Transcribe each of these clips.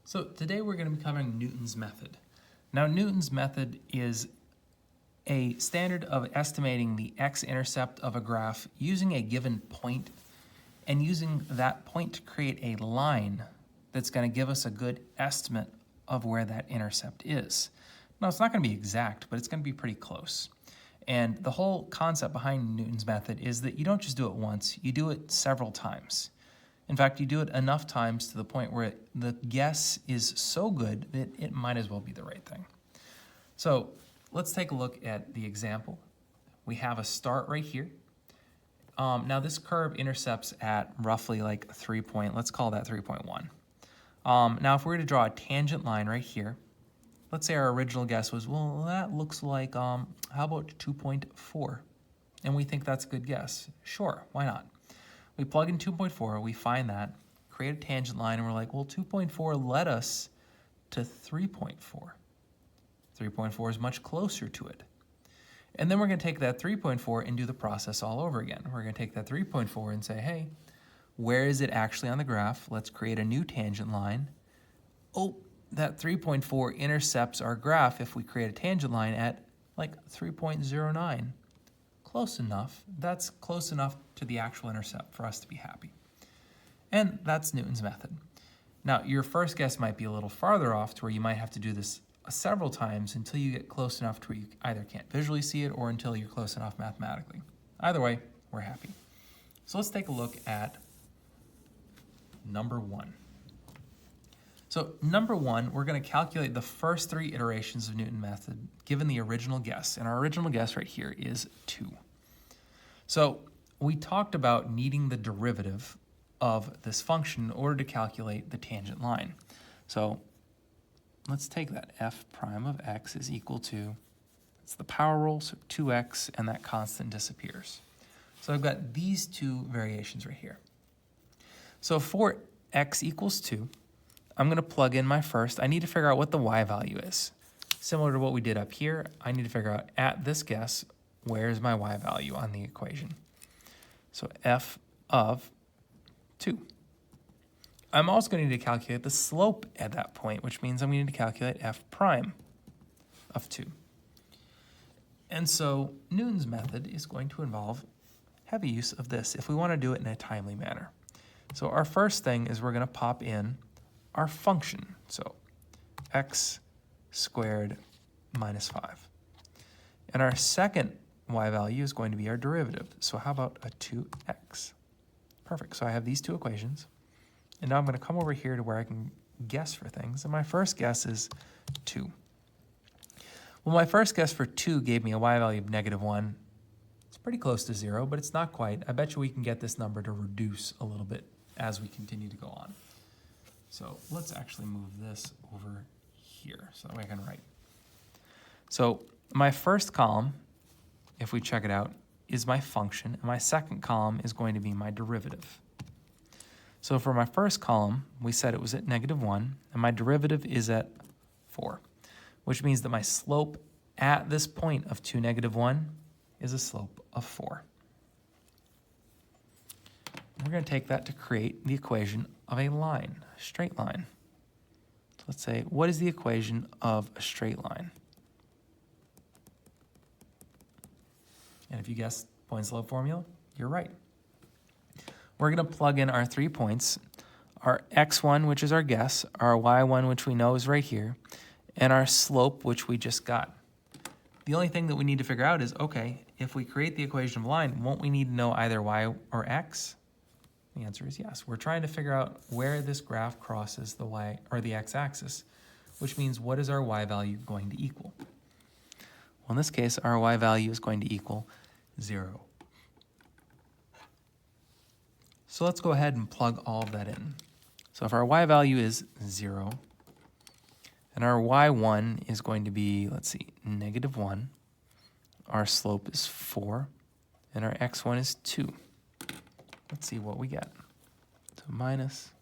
So today we're going to be covering Newton's method. Now Newton's method is a standard of estimating the x-intercept of a graph using a given point and using that point to create a line that's going to give us a good estimate of where that intercept is. Now it's not going to be exact, but it's going to be pretty close. And the whole concept behind Newton's method is that you don't just do it once, you do it several times. In fact, you do it enough times to the point where the guess is so good that it might as well be the right thing. So let's take a look at the example. We have a start right here. Now this curve intercepts at roughly like let's call that 3.1. Now if we were to draw a tangent line right here, let's say our original guess was, well, that looks like, how about 2.4? And we think that's a good guess. Sure, why not? We plug in 2.4, we find that, create a tangent line, and we're like, well, 2.4 led us to 3.4. 3.4 is much closer to it. And then we're going to take that 3.4 and do the process all over again. We're going to take that 3.4 and say, hey, where is it actually on the graph? Let's create a new tangent line. Oh, that 3.4 intercepts our graph if we create a tangent line at like 3.09. Close enough. That's close enough to the actual intercept for us to be happy. And that's Newton's method. Now, your first guess might be a little farther off to where you might have to do this several times until you get close enough to where you either can't visually see it or until you're close enough mathematically. Either way, we're happy. So let's take a look at number one. So number one, we're going to calculate the first three iterations of Newton's method given the original guess. And our original guess right here is 2. So we talked about needing the derivative of this function in order to calculate the tangent line. So let's take that f prime of x is equal to, it's the power rule, so 2x, and that constant disappears. So I've got these two variations right here. So for x equals 2, I'm going to plug in my first. I need to figure out what the y value is. Similar to what we did up here, I need to figure out at this guess, where's my y value on the equation? So f of 2. I'm also going to need to calculate the slope at that point, which means I'm going to need to calculate f prime of 2. And so Newton's method is going to involve heavy use of this if we want to do it in a timely manner. So our first thing is we're going to pop in our function. So x squared minus 5. And our second y value is going to be our derivative. So how about a 2x? Perfect. So I have these two equations. And now I'm going to come over here to where I can guess for things. And my first guess is 2. Well, my first guess for 2 gave me a y value of -1. It's pretty close to 0, but it's not quite. I bet you we can get this number to reduce a little bit as we continue to go on. So let's actually move this over here so that way I can write. So my first column, if we check it out, is my function, and my second column is going to be my derivative. So for my first column, we said it was at -1, and my derivative is at 4, which means that my slope at this point of 2, -1 is a slope of 4. We're going to take that to create the equation of a line, a straight line. So let's say, what is the equation of a straight line? And if you guessed point slope formula, you're right. We're going to plug in our 3 points, our x1, which is our guess, our y1, which we know is right here, and our slope, which we just got. The only thing that we need to figure out is, okay, if we create the equation of a line, won't we need to know either y or x? The answer is yes. We're trying to figure out where this graph crosses the y or the x-axis, which means what is our y value going to equal? Well, in this case, our y value is going to equal 0. So let's go ahead and plug all of that in. So if our y value is 0, and our y1 is going to be, let's see, -1, our slope is 4, and our x1 is 2. Let's see what we get. So minus.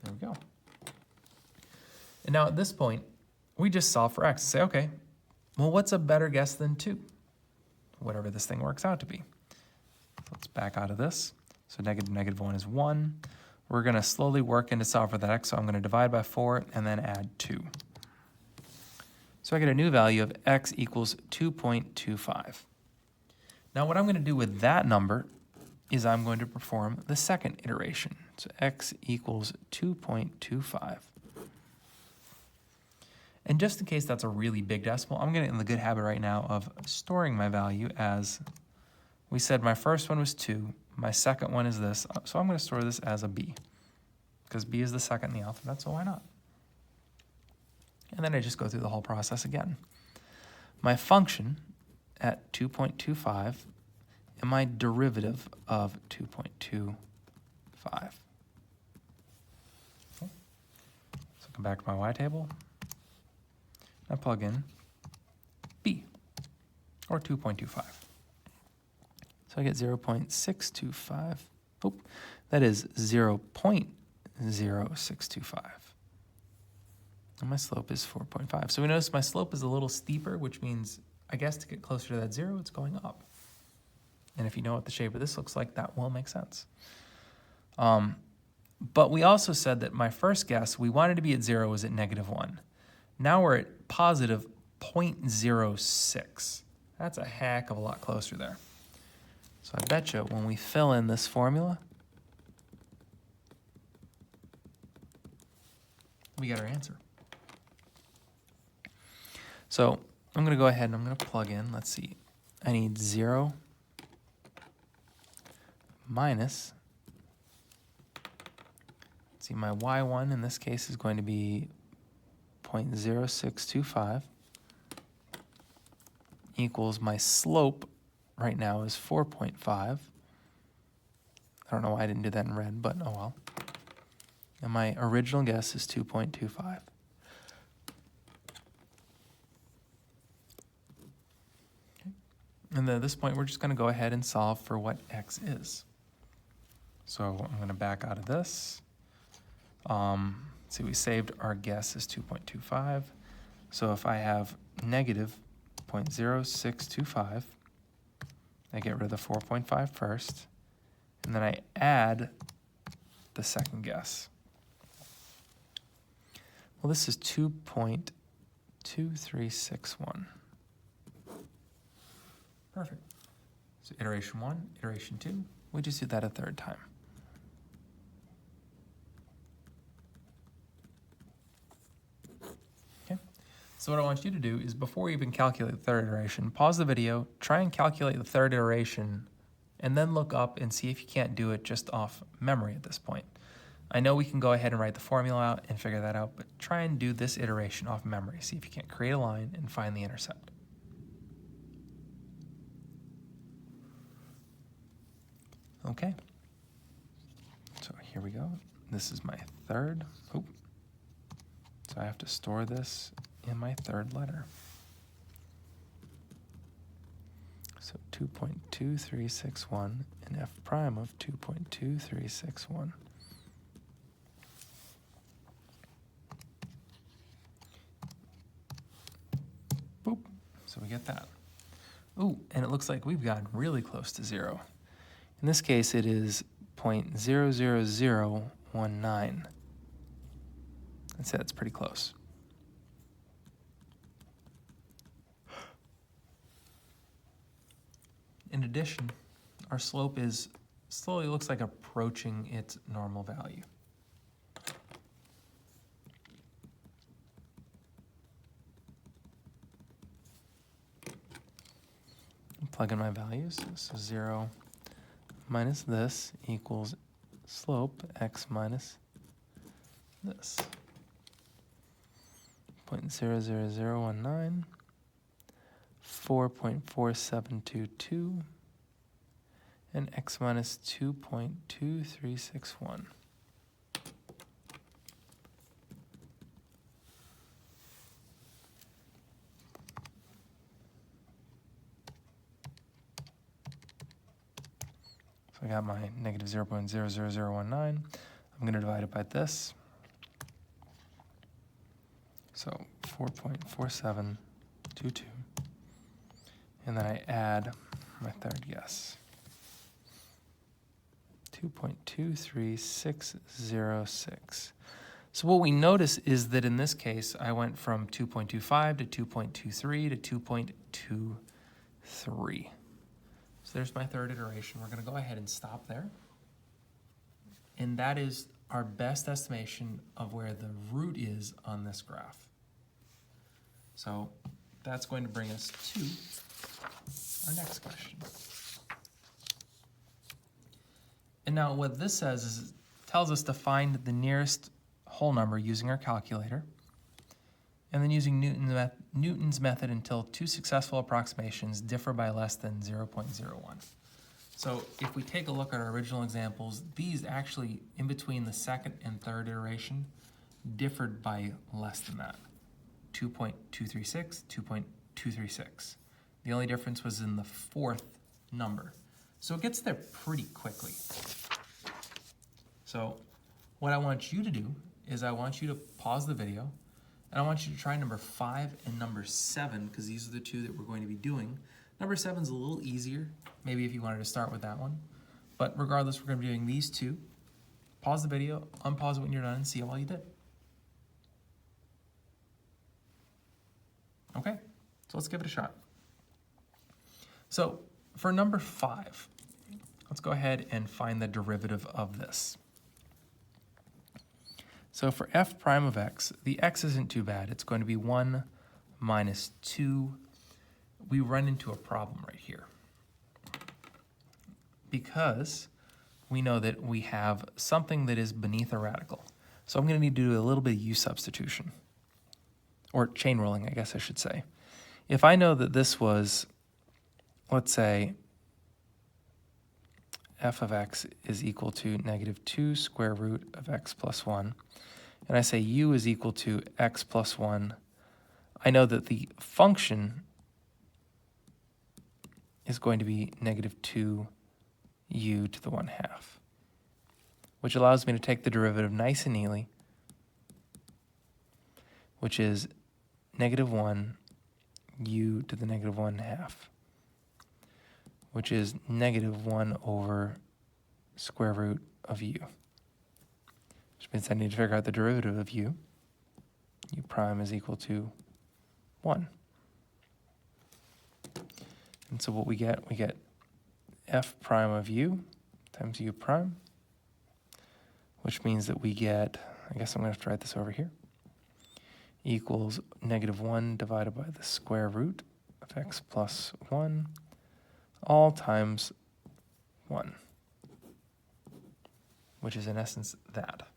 There we go. And now at this point, we just solve for x. Say, okay, well, what's a better guess than 2? Whatever this thing works out to be. So let's back out of this. So -1 is 1. we're going to slowly work into solve for that x, so I'm going to divide by 4 and then add 2. So I get a new value of x equals 2.25. Now what I'm going to do with that number is I'm going to perform the second iteration. So x equals 2.25. And just in case that's a really big decimal, I'm going to get in the good habit right now of storing my value as, we said my first one was 2, my second one is this, so I'm going to store this as a b, because b is the second in the alphabet, so why not? And then I just go through the whole process again. My function at 2.25 and my derivative of 2.25. Okay. So come back to my y table. I plug in b, or 2.25. So I get 0.625. Oh, that is 0.0625. And my slope is 4.5. So we notice my slope is a little steeper, which means, I guess, to get closer to that 0, it's going up. And if you know what the shape of this looks like, that will make sense. But we also said that my first guess, we wanted to be at 0, was at -1. Now we're at positive 0.06. That's a heck of a lot closer there. So I bet you when we fill in this formula, we get our answer. So I'm going to go ahead and I'm going to plug in. Let's see. I need 0 minus, let's see, my y1 in this case is going to be 0.0625 equals my slope right now is 4.5. I don't know why I didn't do that in red, but oh well. And my original guess is 2.25. And then at this point, we're just going to go ahead and solve for what x is. So I'm going to back out of this. See, we saved our guess as 2.25. So if I have negative 0.0625, I get rid of the 4.5 first, and then I add the second guess. Well, this is 2.2361. Perfect. So iteration 1, iteration 2, we just do that a third time. Okay. So what I want you to do is, before you even calculate the third iteration, pause the video, try and calculate the third iteration, and then look up and see if you can't do it just off memory at this point. I know we can go ahead and write the formula out and figure that out, but try and do this iteration off memory. See if you can't create a line and find the intercept. Okay, so here we go. This is my third. Oh, so I have to store this in my third letter. So 2.2361 and f prime of 2.2361. Boop. So we get that. Ooh, and it looks like we've gotten really close to 0. In this case, it is 0.00019. I'd say that's pretty close. In addition, our slope is slowly looks like approaching its normal value. Plug in my values. So 0 minus this equals slope x minus this. 0.00019, 4.4722, and x minus 2.2361. So I got my negative 0.00019. I'm going to divide it by this. So 4.4722. And then I add my third guess. 2.23606. So what we notice is that in this case, I went from 2.25 to 2.23 to 2.23. So there's my third iteration. We're going to go ahead and stop there. And that is our best estimation of where the root is on this graph. So that's going to bring us to our next question. And now what this says is it tells us to find the nearest whole number using our calculator, and then using Newton's method until two successful approximations differ by less than 0.01. So if we take a look at our original examples, these actually, in between the second and third iteration, differed by less than that. 2.236, 2.236. The only difference was in the fourth number. So it gets there pretty quickly. So what I want you to do is I want you to pause the video, and I want you to try number 5 and number 7, because these are the two that we're going to be doing. Number 7 is a little easier, maybe if you wanted to start with that one. But regardless, we're going to be doing these two. Pause the video, unpause it when you're done, and see how well you did. Okay, so let's give it a shot. So for number 5, let's go ahead and find the derivative of this. So for f prime of x, the x isn't too bad. It's going to be 1 minus 2. We run into a problem right here, because we know that we have something that is beneath a radical. So I'm going to need to do a little bit of u substitution, or chain ruling, I guess I should say. If I know that this was, let's say, f of x is equal to negative 2 square root of x plus 1, and I say u is equal to x plus 1, I know that the function is going to be negative 2 u to the 1/2, which allows me to take the derivative nice and neatly, which is negative 1 u to the negative 1/2, which is negative 1 over square root of u, which means I need to figure out the derivative of u. U prime is equal to 1. And so what we get f prime of u times u prime, which means that we get, I guess I'm going to have to write this over here, equals negative 1 divided by the square root of x plus 1, all times 1, which is in essence that.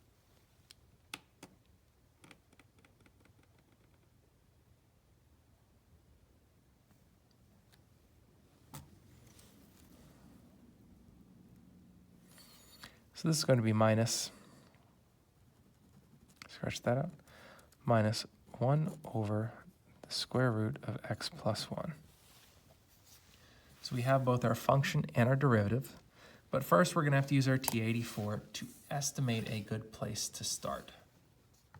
So this is going to be minus, scratch that out, minus 1 over the square root of x plus 1. So we have both our function and our derivative, but first we're going to have to use our T84 to estimate a good place to start.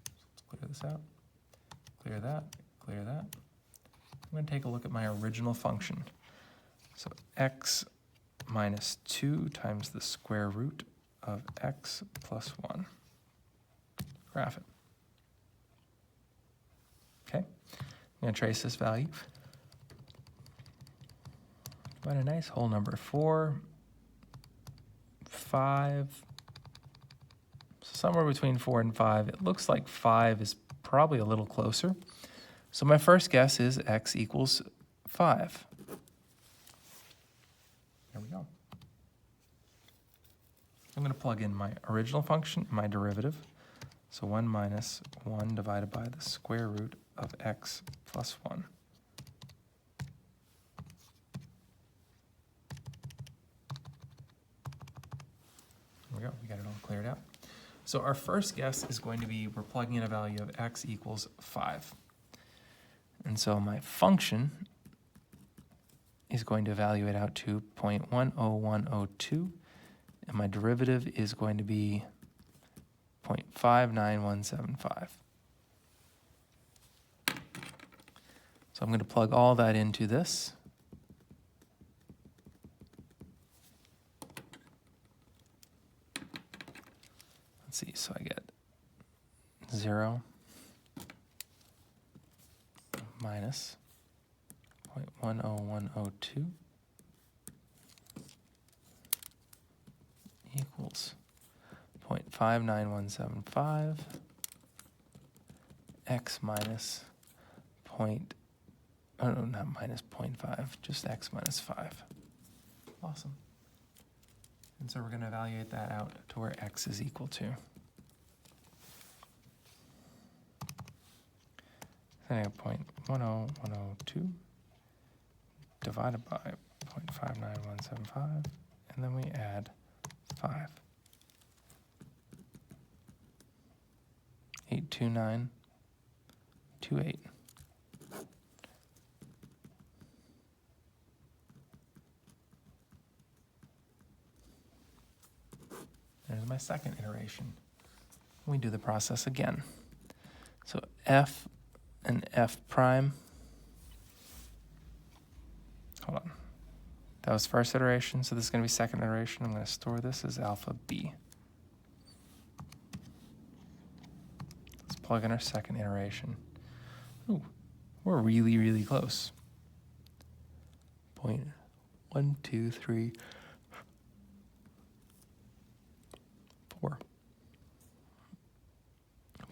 Let's clear this out, clear that, clear that. I'm going to take a look at my original function. So x minus 2 times the square root of x plus 1. Graph it. Okay, I'm going to trace this value. Find a nice whole number, 4, 5, so somewhere between 4 and 5. It looks like 5 is probably a little closer. So my first guess is x equals 5. There we go. I'm going to plug in my original function, my derivative. So 1 minus 1 divided by the square root of x plus 1. There we go, we got it all cleared out. So our first guess is going to be, we're plugging in a value of x equals 5. And so my function is going to evaluate out to 0.10102. And my derivative is going to be 0.59175. So I'm going to plug all that into this. let's see, so I get 0 minus 0.10102 equals 0.59175 x minus not minus 0.5, just x minus 5. Awesome. And so we're going to evaluate that out to where x is equal to. Then I have 0.10102 divided by 0.59175, and then we add 5. 82928. There's my second iteration. We do the process again. So f and f prime. Hold on. That was first iteration, so this is going to be second iteration. I'm going to store this as alpha b. Let's plug in our second iteration. Ooh, we're really, really close. 0.123 4.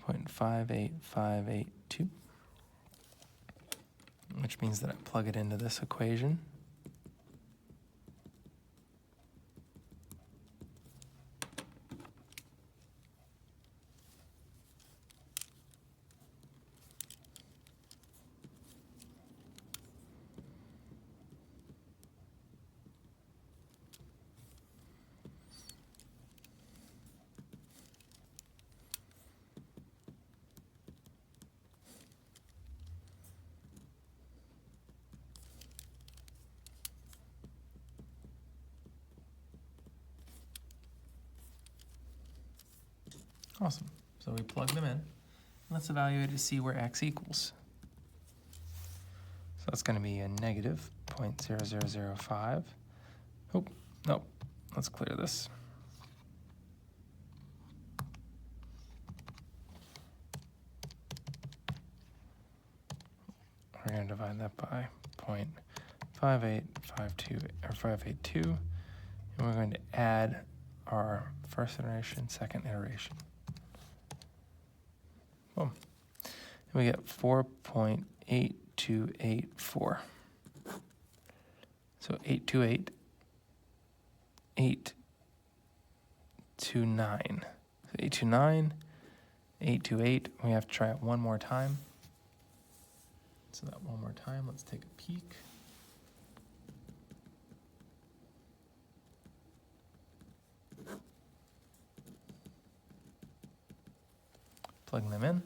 0.58582, which means that I plug it into this equation. Awesome. So we plug them in. Let's evaluate to see where x equals. So that's going to be a negative 0.0005. Oh, no. Let's clear this. We're going to divide that by 0.5852 or 582, and we're going to add our first iteration, second iteration. Boom. And we get 4.8284. So 828, 829. So 829, 828. We have to try it one more time. So that one more time, let's take a peek. Plugging them in.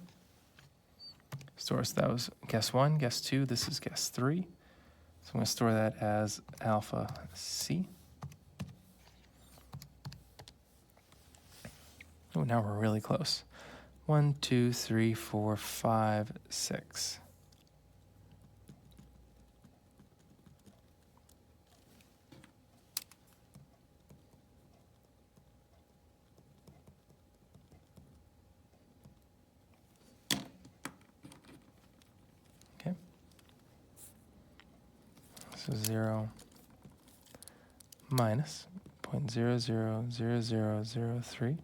So that was guess 1, guess 2, this is guess 3. So I'm going to store that as alpha C. Oh, now we're really close. 1, 2, 3, 4, 5, 6. Okay. So 0 minus 0.000003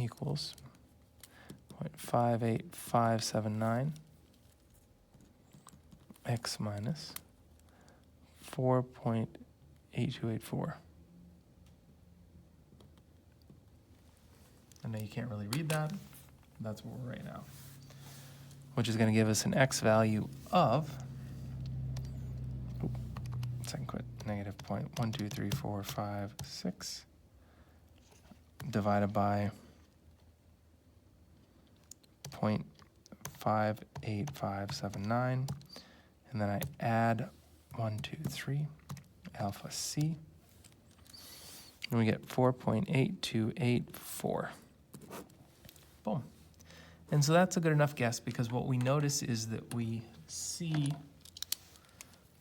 equals 0.58579 x minus 4.8284. I know you can't really read that. That's where we're right now. Which is going to give us an x value of, second quit, negative 0.12345 divided by 0.58579, and then I add 1, 2, 3, alpha C, and we get 4.8284. Boom. And so that's a good enough guess, because what we notice is that we see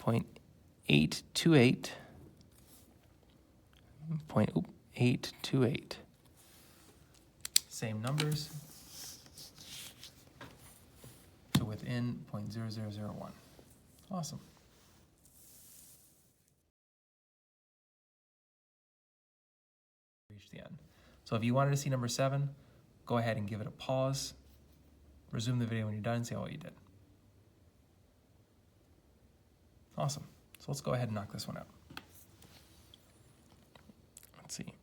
0.828, 0.828. Same numbers to within 0.0001. Awesome. Reach the end. So if you wanted to see number 7, go ahead and give it a pause. Resume the video when you're done and see what you did. Awesome. So let's go ahead and knock this one out. Let's see.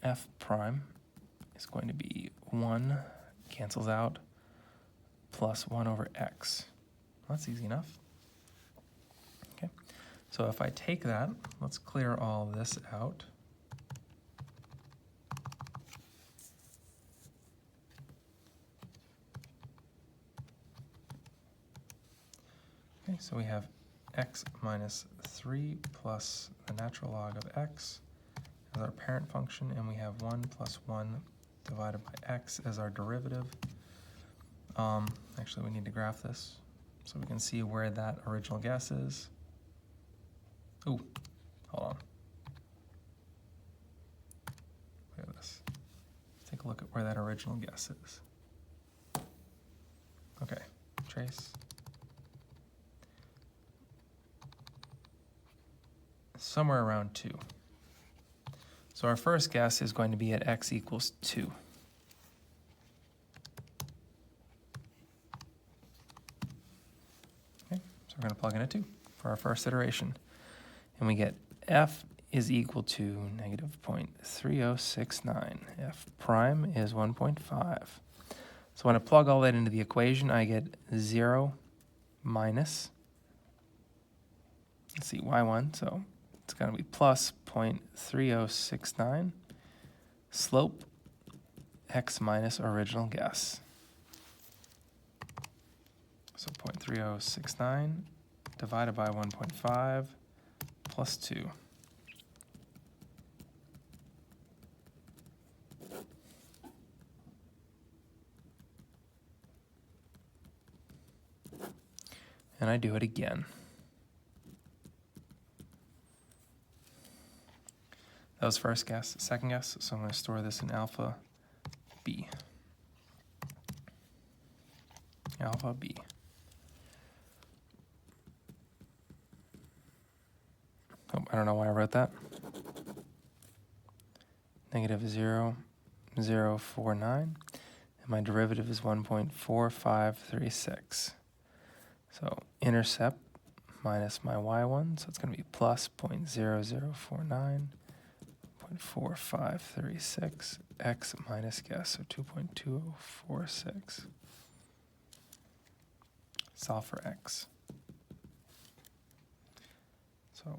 F prime is going to be 1, cancels out, plus 1 over x. Well, that's easy enough. Okay. So if I take that, let's clear all this out. Okay, so we have x minus 3 plus the natural log of x as our parent function, and we have 1 plus 1 divided by x as our derivative. Actually, we need to graph this so we can see where that original guess is. Ooh, hold on. Look at this. Let's take a look at where that original guess is. Okay, trace. Somewhere around 2. So our first guess is going to be at x equals 2. Okay, so we're going to plug in a 2 for our first iteration. And we get f is equal to negative 0.3069. F prime is 1.5. So when I plug all that into the equation, I get 0 minus, let's see, y1, so it's going to be plus 0.3069, slope x minus original guess. So 0.3069 divided by 1.5 plus 2. And I do it again. That was first guess. Second guess, so I'm going to store this in alpha b. Alpha b. Oh, I don't know why I wrote that. Negative 0.049, and my derivative is 1.4536. So intercept minus my y1, so it's going to be plus 0.0049. 0.4536, x minus guess, so 2.2046. Solve for x. So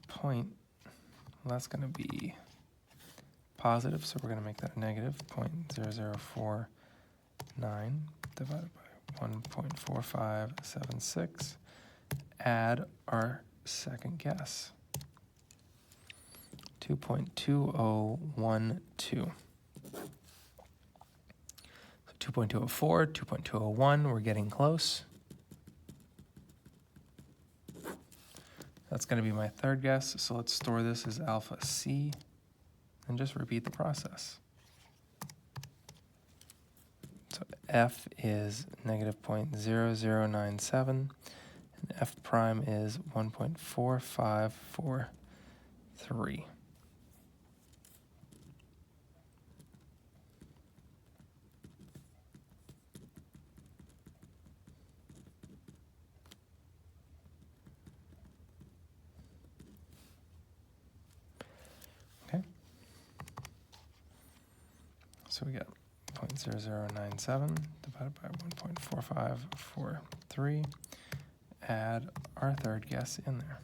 point, well, that's going to be positive, so we're going to make that negative 0.0049 divided by 1.4576. Add our second guess. 2.2012. So 2.204, 2.201, we're getting close. That's going to be my third guess, so let's store this as alpha c and just repeat the process. So f is negative 0.0097 and f prime is 1.4543. So we get 0.0097 divided by 1.4543. Add our third guess in there.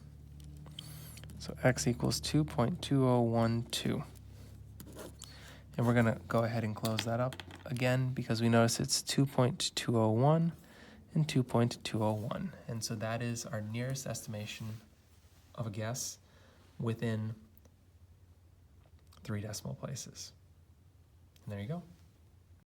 So x equals 2.2012. And we're going to go ahead and close that up again because we notice it's 2.201 and 2.201. And so that is our nearest estimation of a guess within 3 decimal places. And there you go.